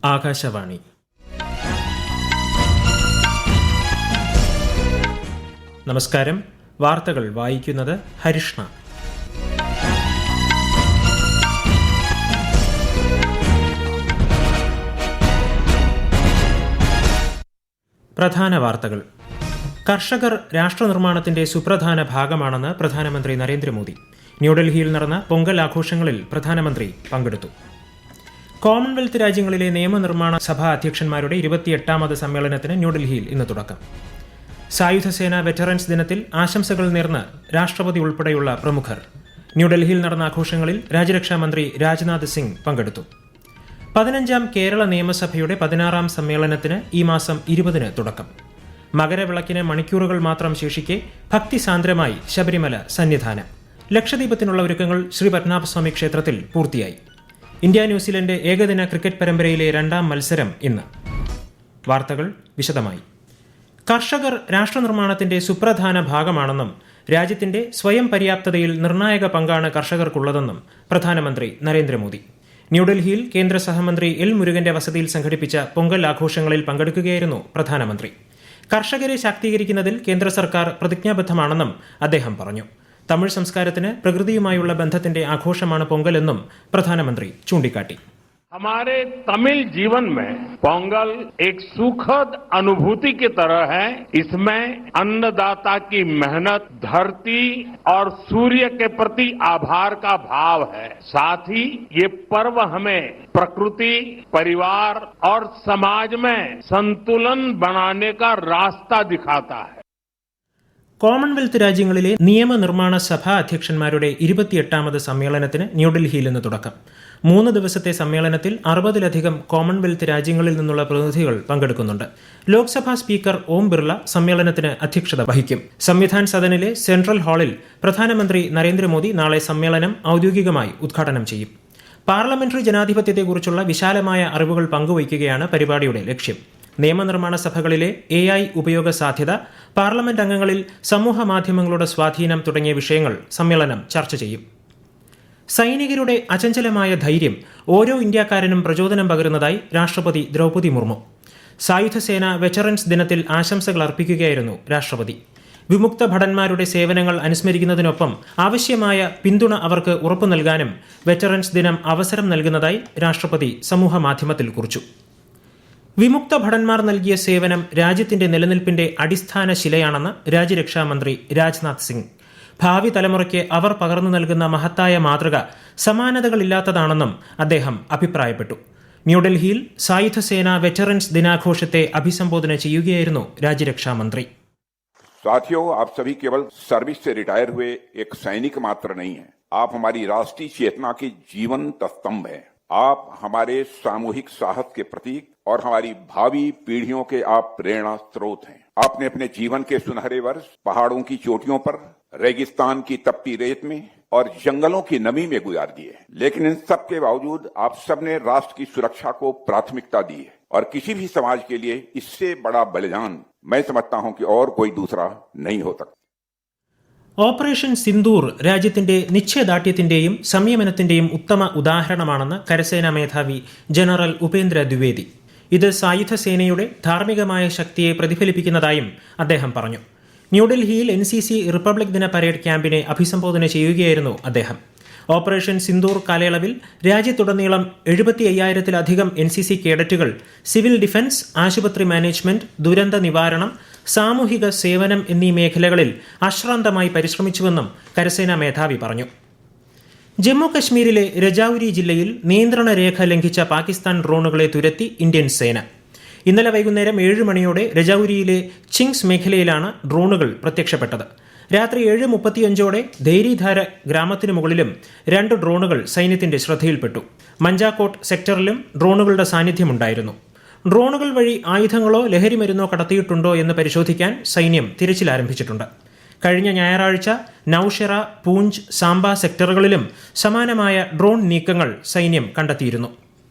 ആകാശവാണി. നമസ്കാരം. വാർത്തകൾ വായിക്കുന്നത് ഹരിഷ്ണ. പ്രധാന വാർത്തകൾ. കർഷകർ രാഷ്ട്രനിർമ്മാണത്തിന്റെ സുപ്രധാന ഭാഗമാണെന്ന് പ്രധാനമന്ത്രി നരേന്ദ്രമോദി. ന്യൂഡൽഹിയിൽ നടന്ന പൊങ്കൽ ആഘോഷങ്ങളിൽ പ്രധാനമന്ത്രി പങ്കെടുത്തു. കോമൺവെൽത്ത് രാജ്യങ്ങളിലെ നിയമനിർമ്മാണ സഭാ അധ്യക്ഷന്മാരുടെ 28ാമത് സമ്മേളനത്തിന് ന്യൂഡൽഹിയിൽ ഇന്ന് തുടക്കം. സായുധസേന വെറ്ററൻസ് ദിനത്തിൽ ആശംസകൾ നേർന്ന് രാഷ്ട്രപതി ഉൾപ്പെടെയുള്ള പ്രമുഖർ. ന്യൂഡൽഹിയിൽ നടന്ന ആഘോഷങ്ങളിൽ രാജ്യരക്ഷാമന്ത്രി രാജ്നാഥ് സിംഗ് പങ്കെടുത്തു. 15ാം കേരള നിയമസഭയുടെ 16ാം സമ്മേളനത്തിന് ഈ മാസം 20-ന് തുടക്കം. മകരവിളക്കിന് മണിക്കൂറുകൾ മാത്രം ശേഷിക്കെ ഭക്തിസാന്ദ്രമായി ശബരിമല സന്നിധാനം. ലക്ഷദ്വീപത്തിനുള്ള ഒരുക്കങ്ങൾ ശ്രീ പത്മനാഭസ്വാമി ക്ഷേത്രത്തിൽ പൂർത്തിയായി. ഇന്ത്യ ന്യൂസിലൻഡ് ഏകദിന ക്രിക്കറ്റ് പരമ്പരയിലെ 2ാം മത്സരം ഇന്ന്. വാർത്തകൾ വിശദമായി. കർഷകർ രാഷ്ട്രനിർമ്മാണത്തിന്റെ സുപ്രധാന ഭാഗമാണെന്നും രാജ്യത്തിന്റെ സ്വയം പര്യാപ്തതയിൽ നിർണായക പങ്കാണ് കർഷകർക്കുള്ളതെന്നും പ്രധാനമന്ത്രി നരേന്ദ്രമോദി. ന്യൂഡൽഹിയിൽ കേന്ദ്ര സഹമന്ത്രി എൽ മുരുകന്റെ വസതിയിൽ സംഘടിപ്പിച്ച പൊങ്കൽ ആഘോഷങ്ങളിൽ പങ്കെടുക്കുകയായിരുന്നു പ്രധാനമന്ത്രി. കർഷകരെ ശാക്തീകരിക്കുന്നതിൽ കേന്ദ്ര സർക്കാർ പ്രതിജ്ഞാബദ്ധമാണെന്നും അദ്ദേഹം പറഞ്ഞു. തമിഴ് സംസ്കാരത്തിന് പ്രകൃതിയുമായുള്ള ബന്ധത്തിന്റെ ആഘോഷമാണ് പൊങ്കലെന്നും പ്രധാനമന്ത്രി ചൂണ്ടിക്കാട്ടി. हमारे तमिल जीवन में पोंगल एक सुखद अनुभूति की तरह है. इसमें अन्नदाता की मेहनत, धरती और सूर्य के प्रति आभार का भाव है. साथ ही ये पर्व हमें प्रकृति, परिवार और समाज में संतुलन बनाने का रास्ता दिखाता है. കോമൺവെൽത്ത് രാജ്യങ്ങളിലെ നിയമനിർമ്മാണ സഭാ അധ്യക്ഷന്മാരുടെ 28ാമത് സമ്മേളനത്തിന് ന്യൂഡൽഹിയിൽ ഇന്ന് തുടക്കം. 3 ദിവസത്തെ സമ്മേളനത്തിൽ 60-ലധികം കോമൺവെൽത്ത് രാജ്യങ്ങളിൽ നിന്നുള്ള പ്രതിനിധികൾ പങ്കെടുക്കുന്നുണ്ട്. ലോക്സഭാ സ്പീക്കർ ഓം ബിർള സമ്മേളനത്തിന് അധ്യക്ഷത വഹിക്കും. സംവിധാൻ സദനിലെ സെൻട്രൽ ഹാളിൽ പ്രധാനമന്ത്രി നരേന്ദ്രമോദി നാളെ സമ്മേളനം ഔദ്യോഗികമായി ഉദ്ഘാടനം ചെയ്യും. പാർലമെന്ററി ജനാധിപത്യത്തെക്കുറിച്ചുള്ള വിശാലമായ അറിവുകൾ പങ്കുവയ്ക്കുകയാണ് പരിപാടിയുടെ ലക്ഷ്യം. നിയമനിർമ്മാണ സഭകളിലെ AI ഉപയോഗ സാധ്യത, പാർലമെന്റ് അംഗങ്ങളിൽ സമൂഹ മാധ്യമങ്ങളുടെ സ്വാധീനം തുടങ്ങിയ വിഷയങ്ങൾ സമ്മേളനം ചർച്ച ചെയ്യും. സൈനികരുടെ അചഞ്ചലമായ ധൈര്യം ഓരോ ഇന്ത്യക്കാരനും പ്രചോദനം പകരുന്നതായി രാഷ്ട്രപതി ദ്രൗപദി മുർമു. സായുധസേന വെറ്ററൻസ് ദിനത്തിൽ ആശംസകൾ അർപ്പിക്കുകയായിരുന്നു രാഷ്ട്രപതി. വിമുക്ത ഭടന്മാരുടെ സേവനങ്ങൾ അനുസ്മരിക്കുന്നതിനൊപ്പം ആവശ്യമായ പിന്തുണ അവർക്ക് ഉറപ്പു നൽകാനും വെറ്ററൻസ് ദിനം അവസരം നൽകുന്നതായി രാഷ്ട്രപതി സമൂഹ മാധ്യമത്തിൽ കുറിച്ചു. വിമുക്ത ഭടന്മാർ നൽകിയ സേവനം രാജ്യത്തിന്റെ നിലനിൽപ്പിന്റെ അടിസ്ഥാന ശിലയാണെന്ന് രാജ്യരക്ഷാമന്ത്രി രാജ്നാഥ് സിംഗ്. ഭാവി തലമുറയ്ക്ക് അവർ പകർന്നു നൽകുന്ന മഹത്തായ മാതൃക സമാനതകളില്ലാത്തതാണെന്നും അദ്ദേഹം അഭിപ്രായപ്പെട്ടു. ന്യൂഡൽഹിയിൽ സായുധസേന വെറ്ററൻസ് ദിനാഘോഷത്തെ അഭിസംബോധന ചെയ്യുകയായിരുന്നു രാജ്യരക്ഷാമന്ത്രി. साथियों, आप सभी केवल सर्विस से रिटायर हुए एक सैनिक मात्र नहीं हैं. आप हमारी राष्ट्रीय चेतना के जीवंत स्तंभ हैं. आप हमारे सामूहिक साहस के प्रतीक और हमारी भावी पीढ़ियों के आप प्रेरणा स्रोत हैं. आपने अपने जीवन के सुनहरे वर्ष पहाड़ों की चोटियों पर, रेगिस्तान की तपती रेत में और जंगलों की नमी में गुजार दिए. लेकिन इन सब के बावजूद आप सबने राष्ट्र की सुरक्षा को प्राथमिकता दी है. और किसी भी समाज के लिए इससे बड़ा बलिदान मैं समझता हूं कि और कोई दूसरा नहीं हो सकता. ഓപ്പറേഷൻ സിന്ദൂർ രാജ്യത്തിന്റെ നിശ്ചയദാർഢ്യത്തിന്റെയും സംയമനത്തിന്റെയും ഉത്തമ ഉദാഹരണമാണെന്ന് കരസേനാ മേധാവി ജനറൽ ഉപേന്ദ്ര ദ്വിവേദി. ഇത് സായുധസേനയുടെ ധാർമ്മികമായ ശക്തിയെ പ്രതിഫലിപ്പിക്കുന്നതായും അദ്ദേഹം പറഞ്ഞു. ന്യൂഡൽഹിയിൽ NCC റിപ്പബ്ലിക് ദിന പരേഡ് ക്യാമ്പിനെ അഭിസംബോധന ചെയ്യുകയായിരുന്നു അദ്ദേഹം. ഓപ്പറേഷൻ സിന്ദൂർ കാലയളവിൽ രാജ്യത്തുടനീളം 75,000-ലധികം NCC കേഡറ്റുകൾ സിവിൽ ഡിഫൻസ്, ആശുപത്രി മാനേജ്മെന്റ്, ദുരന്ത നിവാരണം, സാമൂഹിക സേവനം എന്നീ മേഖലകളിൽ അശ്രാന്തമായി പരിശ്രമിച്ചുവെന്നും കരസേനാ മേധാവി പറഞ്ഞു. ജമ്മു കശ്മീരിലെ രജൌരി ജില്ലയിൽ നിയന്ത്രണ രേഖ ലംഘിച്ച പാകിസ്ഥാൻ ഡ്രോണുകളെ തുരത്തി ഇന്ത്യൻ സേന. ഇന്നലെ വൈകുന്നേരം 7 മണിയോടെ രജൌരിയിലെ ചിങ്സ് മേഖലയിലാണ് ഡ്രോണുകൾ പ്രത്യക്ഷപ്പെട്ടത്. രാത്രി 7:35ഓടെ ധേരിധാര ഗ്രാമത്തിനു മുകളിലും 2 ഡ്രോണുകൾ സൈന്യത്തിന്റെ ശ്രദ്ധയിൽപ്പെട്ടു. മഞ്ചാക്കോട്ട് സെക്ടറിലും ഡ്രോണുകളുടെ സാന്നിധ്യമുണ്ടായിരുന്നു. ഡ്രോണുകൾ വഴി ആയുധങ്ങളോ ലഹരിമരുന്നോ കടത്തിയിട്ടുണ്ടോ എന്ന് പരിശോധിക്കാൻ സൈന്യം തിരച്ചിൽ ആരംഭിച്ചിട്ടുണ്ട്. കഴിഞ്ഞ ഞായറാഴ്ച നൌഷെറ, പൂഞ്ച്, സാംബ സെക്ടറുകളിലും സമാനമായ ഡ്രോൺ നീക്കങ്ങൾ സൈന്യം കണ്ടെത്തിയിരുന്നു.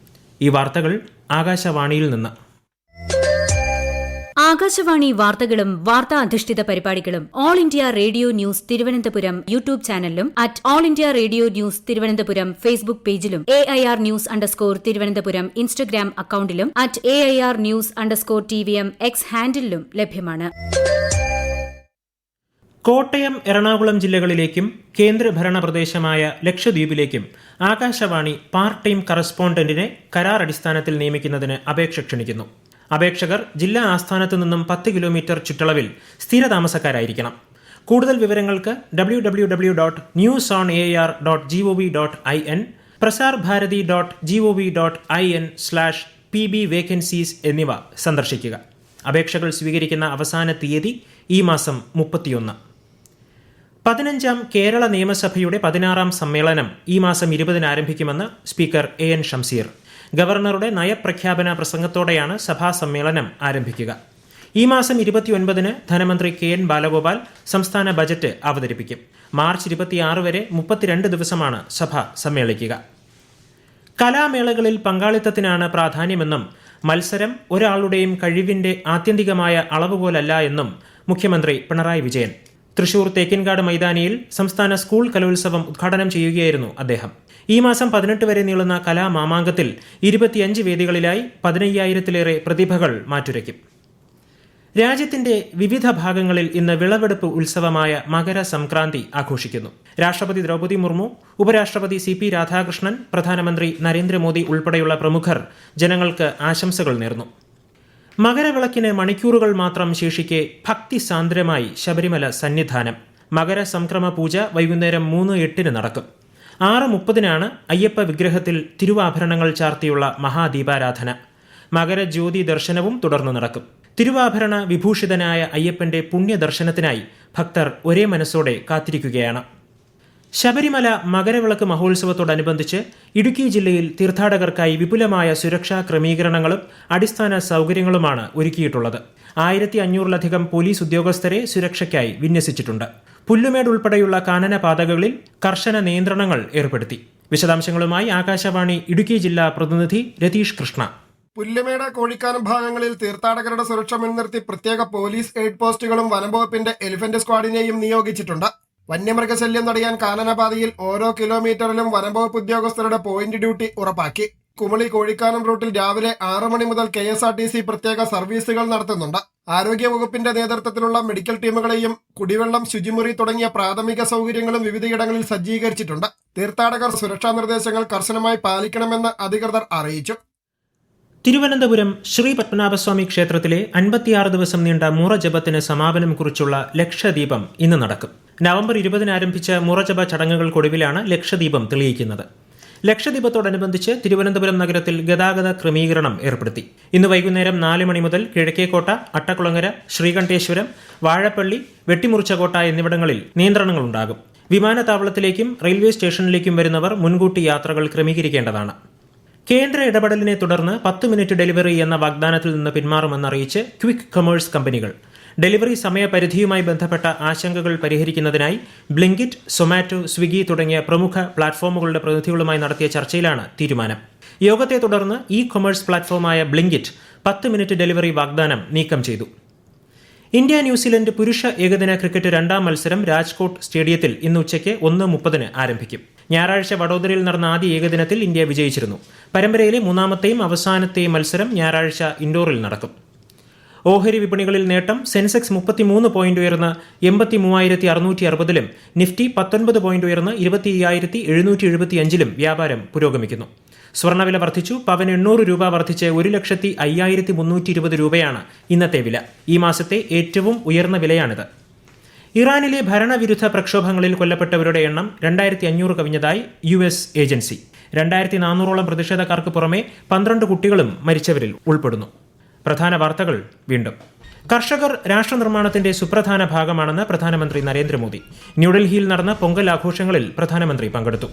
ഈ വാർത്തകൾ ആകാശവാണിയിൽ നിന്ന്. ആകാശവാണി വാർത്തകളും വാർത്താ അധിഷ്ഠിത പരിപാടികളും All India Radio news Thiruvananthapuram YouTube ചാനലിലും at All India Radio news Thiruvananthapuram Facebook പേജിലും AIR ന്യൂസ് _ ഇൻസ്റ്റഗ്രാം അക്കൌണ്ടിലും at AIR news _ TVM X ഹാൻഡിലും ലഭ്യമാണ്. കോട്ടയം, എറണാകുളം ജില്ലകളിലേക്കും കേന്ദ്രഭരണ പ്രദേശമായ ലക്ഷദ്വീപിലേക്കും ആകാശവാണി പാർട്ട് ടൈം കറസ്പോണ്ടന്റിനെ കരാർ അടിസ്ഥാനത്തിൽ നിയമിക്കുന്നതിന് അപേക്ഷ ക്ഷണിക്കുന്നു. അപേക്ഷകർ ജില്ലാ ആസ്ഥാനത്ത് നിന്നും 10 കിലോമീറ്റർ ചുറ്റളവിൽ സ്ഥിരതാമസക്കാരായിരിക്കണം. കൂടുതൽ വിവരങ്ങൾക്ക് www.newsonair.gov.in, prasarbharati.gov.in/pbvacancies എന്നിവ സന്ദർശിക്കുക. അപേക്ഷകൾ സ്വീകരിക്കുന്ന അവസാന തീയതി ഈ മാസം 31. 15ാം കേരള നിയമസഭയുടെ 16ാം സമ്മേളനം ഈ മാസം 20 ആരംഭിക്കുമെന്ന് സ്പീക്കർ AN ഷംസീർ. ഗവർണറുടെ നയപ്രഖ്യാപന പ്രസംഗത്തോടെയാണ് സഭാ സമ്മേളനം ആരംഭിക്കുക. ഈ മാസം 29 ധനമന്ത്രി KN ബാലഗോപാൽ സംസ്ഥാന ബജറ്റ് അവതരിപ്പിക്കും. മാർച്ച് 26 വരെ 32 ദിവസമാണ് സഭ സമ്മേളിക്കുക. കലാമേളകളിൽ പങ്കാളിത്തത്തിനാണ് പ്രാധാന്യമെന്നും മത്സരം ഒരാളുടെയും കഴിവിന്റെ ആത്യന്തികമായ അളവുകോലല്ല എന്നും മുഖ്യമന്ത്രി പിണറായി വിജയൻ. തൃശൂർ തേക്കിൻകാട് മൈതാനിയിൽ സംസ്ഥാന സ്കൂൾ കലോത്സവം ഉദ്ഘാടനം ചെയ്യുകയായിരുന്നു അദ്ദേഹം. ഈ മാസം 18 വരെ നീളുന്ന കലാമാമാങ്കത്തിൽ 25 വേദികളിലായി 15,000-ലേറെ പ്രതിഭകൾ മാറ്റുരയ്ക്കും. രാജ്യത്തിന്റെ വിവിധ ഭാഗങ്ങളിൽ ഇന്ന് വിളവെടുപ്പ് ഉത്സവമായ മകരസംക്രാന്തി ആഘോഷിക്കുന്നു. രാഷ്ട്രപതി ദ്രൗപദി മുർമു, ഉപരാഷ്ട്രപതി CP രാധാകൃഷ്ണൻ, പ്രധാനമന്ത്രി നരേന്ദ്രമോദി ഉൾപ്പെടെയുള്ള പ്രമുഖർ ജനങ്ങൾക്ക് ആശംസകൾ നേർന്നു. മകരവിളക്കിന് മണിക്കൂറുകൾ മാത്രം ശേഷിക്കെ ഭക്തിസാന്ദ്രമായി ശബരിമല സന്നിധാനം. മകരസംക്രമ പൂജ വൈകുന്നേരം 3:08 നടക്കും. 6:30 അയ്യപ്പ വിഗ്രഹത്തിൽ തിരുവാഭരണങ്ങൾ ചാർത്തിയുള്ള മഹാദീപാരാധന. മകരജ്യോതി ദർശനവും തുടർന്ന് നടക്കും. തിരുവാഭരണ വിഭൂഷിതനായ അയ്യപ്പന്റെ പുണ്യദർശനത്തിനായി ഭക്തർ ഒരേ മനസ്സോടെ കാത്തിരിക്കുകയാണ്. ശബരിമല മകരവിളക്ക് മഹോത്സവത്തോടനുബന്ധിച്ച് ഇടുക്കി ജില്ലയിൽ തീർത്ഥാടകർക്കായി വിപുലമായ സുരക്ഷാ ക്രമീകരണങ്ങളും അടിസ്ഥാന സൗകര്യങ്ങളുമാണ് ഒരുക്കിയിട്ടുള്ളത്. 1500-ലധികം പോലീസ് ഉദ്യോഗസ്ഥരെ സുരക്ഷയ്ക്കായി വിന്യസിച്ചിട്ടുണ്ട്. പുല്ലുമേട് ഉൾപ്പെടെയുള്ള കാനന പാതകളിൽ കർശന നിയന്ത്രണങ്ങൾ ഏർപ്പെടുത്തി. വിശദാംശങ്ങളുമായി ആകാശവാണി ഇടുക്കി ജില്ലാ പ്രതിനിധി രതീഷ് കൃഷ്ണ. പുല്ലുമേട്, കോഴിക്കാനം ഭാഗങ്ങളിൽ തീർത്ഥാടകരുടെ സുരക്ഷ മുൻനിർത്തി പ്രത്യേക പോലീസ് എയ്ഡ് പോസ്റ്റുകളും വനംവകുപ്പിന്റെ എലിഫന്റ് സ്ക്വാഡിനെയും നിയോഗിച്ചിട്ടുണ്ട്. വന്യമൃഗശല്യം തടയാൻ കാനനപാതയിൽ ഓരോ കിലോമീറ്ററിലും വനംവകുപ്പ് ഉദ്യോഗസ്ഥരുടെ പോയിന്റ് ഡ്യൂട്ടി ഉറപ്പാക്കി. കുമളി കോഴിക്കാനം റൂട്ടിൽ രാവിലെ 6 മണി മുതൽ KSRTC പ്രത്യേക സർവീസുകൾ നടത്തുന്നുണ്ട്. ആരോഗ്യവകുപ്പിന്റെ നേതൃത്വത്തിലുള്ള മെഡിക്കൽ ടീമുകളെയും കുടിവെള്ളം, ശുചിമുറി തുടങ്ങിയ പ്രാഥമിക സൗകര്യങ്ങളും വിവിധയിടങ്ങളിൽ സജ്ജീകരിച്ചിട്ടുണ്ട്. തീർത്ഥാടകർ സുരക്ഷാ നിർദ്ദേശങ്ങൾ കർശനമായി പാലിക്കണമെന്ന് അധികൃതർ അറിയിച്ചു. തിരുവനന്തപുരം ശ്രീ പത്മനാഭസ്വാമി ക്ഷേത്രത്തിലെ 56 ദിവസം നീണ്ട മുറജപത്തിന് സമാപനം കുറിച്ചുള്ള ലക്ഷദീപം ഇന്ന് നടക്കും. നവംബർ 20 ആരംഭിച്ച മുറജപ ചടങ്ങുകൾക്കൊടുവിലാണ് ലക്ഷദീപം തെളിയിക്കുന്നത്. ലക്ഷദീപത്തോടനുബന്ധിച്ച് തിരുവനന്തപുരം നഗരത്തിൽ ഗതാഗത ക്രമീകരണം ഏർപ്പെടുത്തി. ഇന്ന് വൈകുന്നേരം 4 മണി മുതൽ കിഴക്കേക്കോട്ട, അട്ടക്കുളങ്ങര, ശ്രീകണ്ഠേശ്വരം, വാഴപ്പള്ളി, വെട്ടിമുറിച്ചകോട്ട എന്നിവിടങ്ങളിൽ നിയന്ത്രണങ്ങളുണ്ടാകും. വിമാനത്താവളത്തിലേക്കും റെയിൽവേ സ്റ്റേഷനിലേക്കും വരുന്നവർ മുൻകൂട്ടി യാത്രകൾ ക്രമീകരിക്കേണ്ടതാണ്. കേന്ദ്ര ഇടപെടലിനെ തുടർന്ന് 10 മിനിറ്റ് ഡെലിവറി എന്ന വാഗ്ദാനത്തിൽ നിന്ന് പിന്മാറുമെന്നറിയിച്ച് ക്വിക്ക് കൊമേഴ്സ് കമ്പനികൾ. ഡെലിവറി സമയപരിധിയുമായി ബന്ധപ്പെട്ട ആശങ്കകൾ പരിഹരിക്കുന്നതിനായി ബ്ലിങ്കിറ്റ്, സൊമാറ്റോ, സ്വിഗ്ഗി തുടങ്ങിയ പ്രമുഖ പ്ലാറ്റ്ഫോമുകളുടെ പ്രതിനിധികളുമായി നടത്തിയ ചർച്ചയിലാണ് തീരുമാനം. യോഗത്തെ തുടർന്ന് കൊമേഴ്സ് പ്ലാറ്റ്ഫോമായ ബ്ലിങ്കിറ്റ് 10 മിനിറ്റ് ഡെലിവറി വാഗ്ദാനം നീക്കം ചെയ്തു. ഇന്ത്യ ന്യൂസിലൻഡ് പുരുഷ ഏകദിന ക്രിക്കറ്റ് 2ാം മത്സരം രാജ്കോട്ട് സ്റ്റേഡിയത്തിൽ ഇന്ന് ഉച്ചയ്ക്ക് 1:30 ആരംഭിക്കും. ഞായറാഴ്ച വഡോദരയിൽ നടന്ന ആദ്യ ഏകദിനത്തിൽ ഇന്ത്യ വിജയിച്ചിരുന്നു. പരമ്പരയിലെ 3ാമത്തെയും അവസാനത്തെയും മത്സരം ഞായറാഴ്ച ഇൻഡോറിൽ നടക്കും. ഓഹരി വിപണികളിൽ നേട്ടം. സെൻസെക്സ് 33 പോയിന്റ് ഉയർന്ന് 83,660-ലും നിഫ്റ്റി 19 പോയിന്റ് ഉയർന്ന് 25,775-ലും വ്യാപാരം പുരോഗമിക്കുന്നു. സ്വർണ്ണവില വർദ്ധിച്ചു. പവന് 800 രൂപ വർദ്ധിച്ച് 1,05,320 രൂപയാണ് ഇന്നത്തെ വില. ഈ മാസത്തെ ഏറ്റവും ഉയർന്ന വിലയാണിത്. ഇറാനിലെ ഭരണവിരുദ്ധ പ്രക്ഷോഭങ്ങളിൽ കൊല്ലപ്പെട്ടവരുടെ എണ്ണം 2,500 കവിഞ്ഞതായി US ഏജൻസി. 2,400-ഓളം പ്രതിഷേധക്കാർക്ക് പുറമെ 12 കുട്ടികളും മരിച്ചവരിൽ ഉൾപ്പെടുന്നു. പ്രധാന വാർത്തകൾ വീണ്ടും. കർഷകർ രാഷ്ട്രനിർമ്മാണത്തിന്റെ സുപ്രധാന ഭാഗമാണെന്ന് പ്രധാനമന്ത്രി നരേന്ദ്രമോദി. ന്യൂഡൽഹിയിൽ നടന്ന പൊങ്കൽ ആഘോഷങ്ങളിൽ പ്രധാനമന്ത്രി പങ്കെടുത്തു.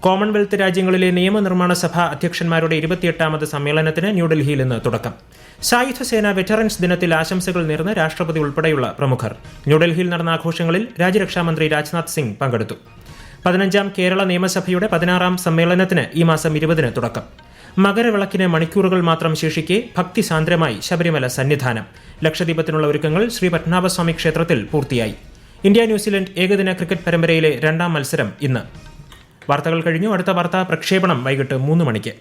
കോമൺവെൽത്ത് രാജ്യങ്ങളിലെ നിയമനിർമ്മാണ സഭാ അധ്യക്ഷന്മാരുടെ 28ാമത് സമ്മേളനത്തിന് ന്യൂഡൽഹിയിൽ ഇന്ന് തുടക്കം. സായുധസേന വെറ്ററൻസ് ദിനത്തിൽ ആശംസകൾ നേർന്ന് രാഷ്ട്രപതി ഉൾപ്പെടെയുള്ള പ്രമുഖർ. ന്യൂഡൽഹിയിൽ നടന്ന ആഘോഷങ്ങളിൽ രാജ്യരക്ഷാമന്ത്രി രാജ്നാഥ് സിംഗ് പങ്കെടുത്തു. 15ാം കേരള നിയമസഭയുടെ 16ാം സമ്മേളനത്തിന് ഈ മാസം 20 തുടക്കം. മകരവിളക്കിന് മണിക്കൂറുകൾ മാത്രം ശേഷിക്കെ ഭക്തിസാന്ദ്രമായി ശബരിമല സന്നിധാനം. ലക്ഷദ്വീപത്തിനുള്ള ഒരുക്കങ്ങൾ ശ്രീ പത്മനാഭസ്വാമി ക്ഷേത്രത്തിൽ പൂർത്തിയായി. ഇന്ത്യ ന്യൂസിലൻഡ് ഏകദിന ക്രിക്കറ്റ് പരമ്പരയിലെ 2ാം മത്സരം ഇന്ന്. വാർത്തകൾ കഴിഞ്ഞു. അടുത്ത വാർത്താ പ്രക്ഷേപണം വൈകിട്ട് 3 മണിക്ക്.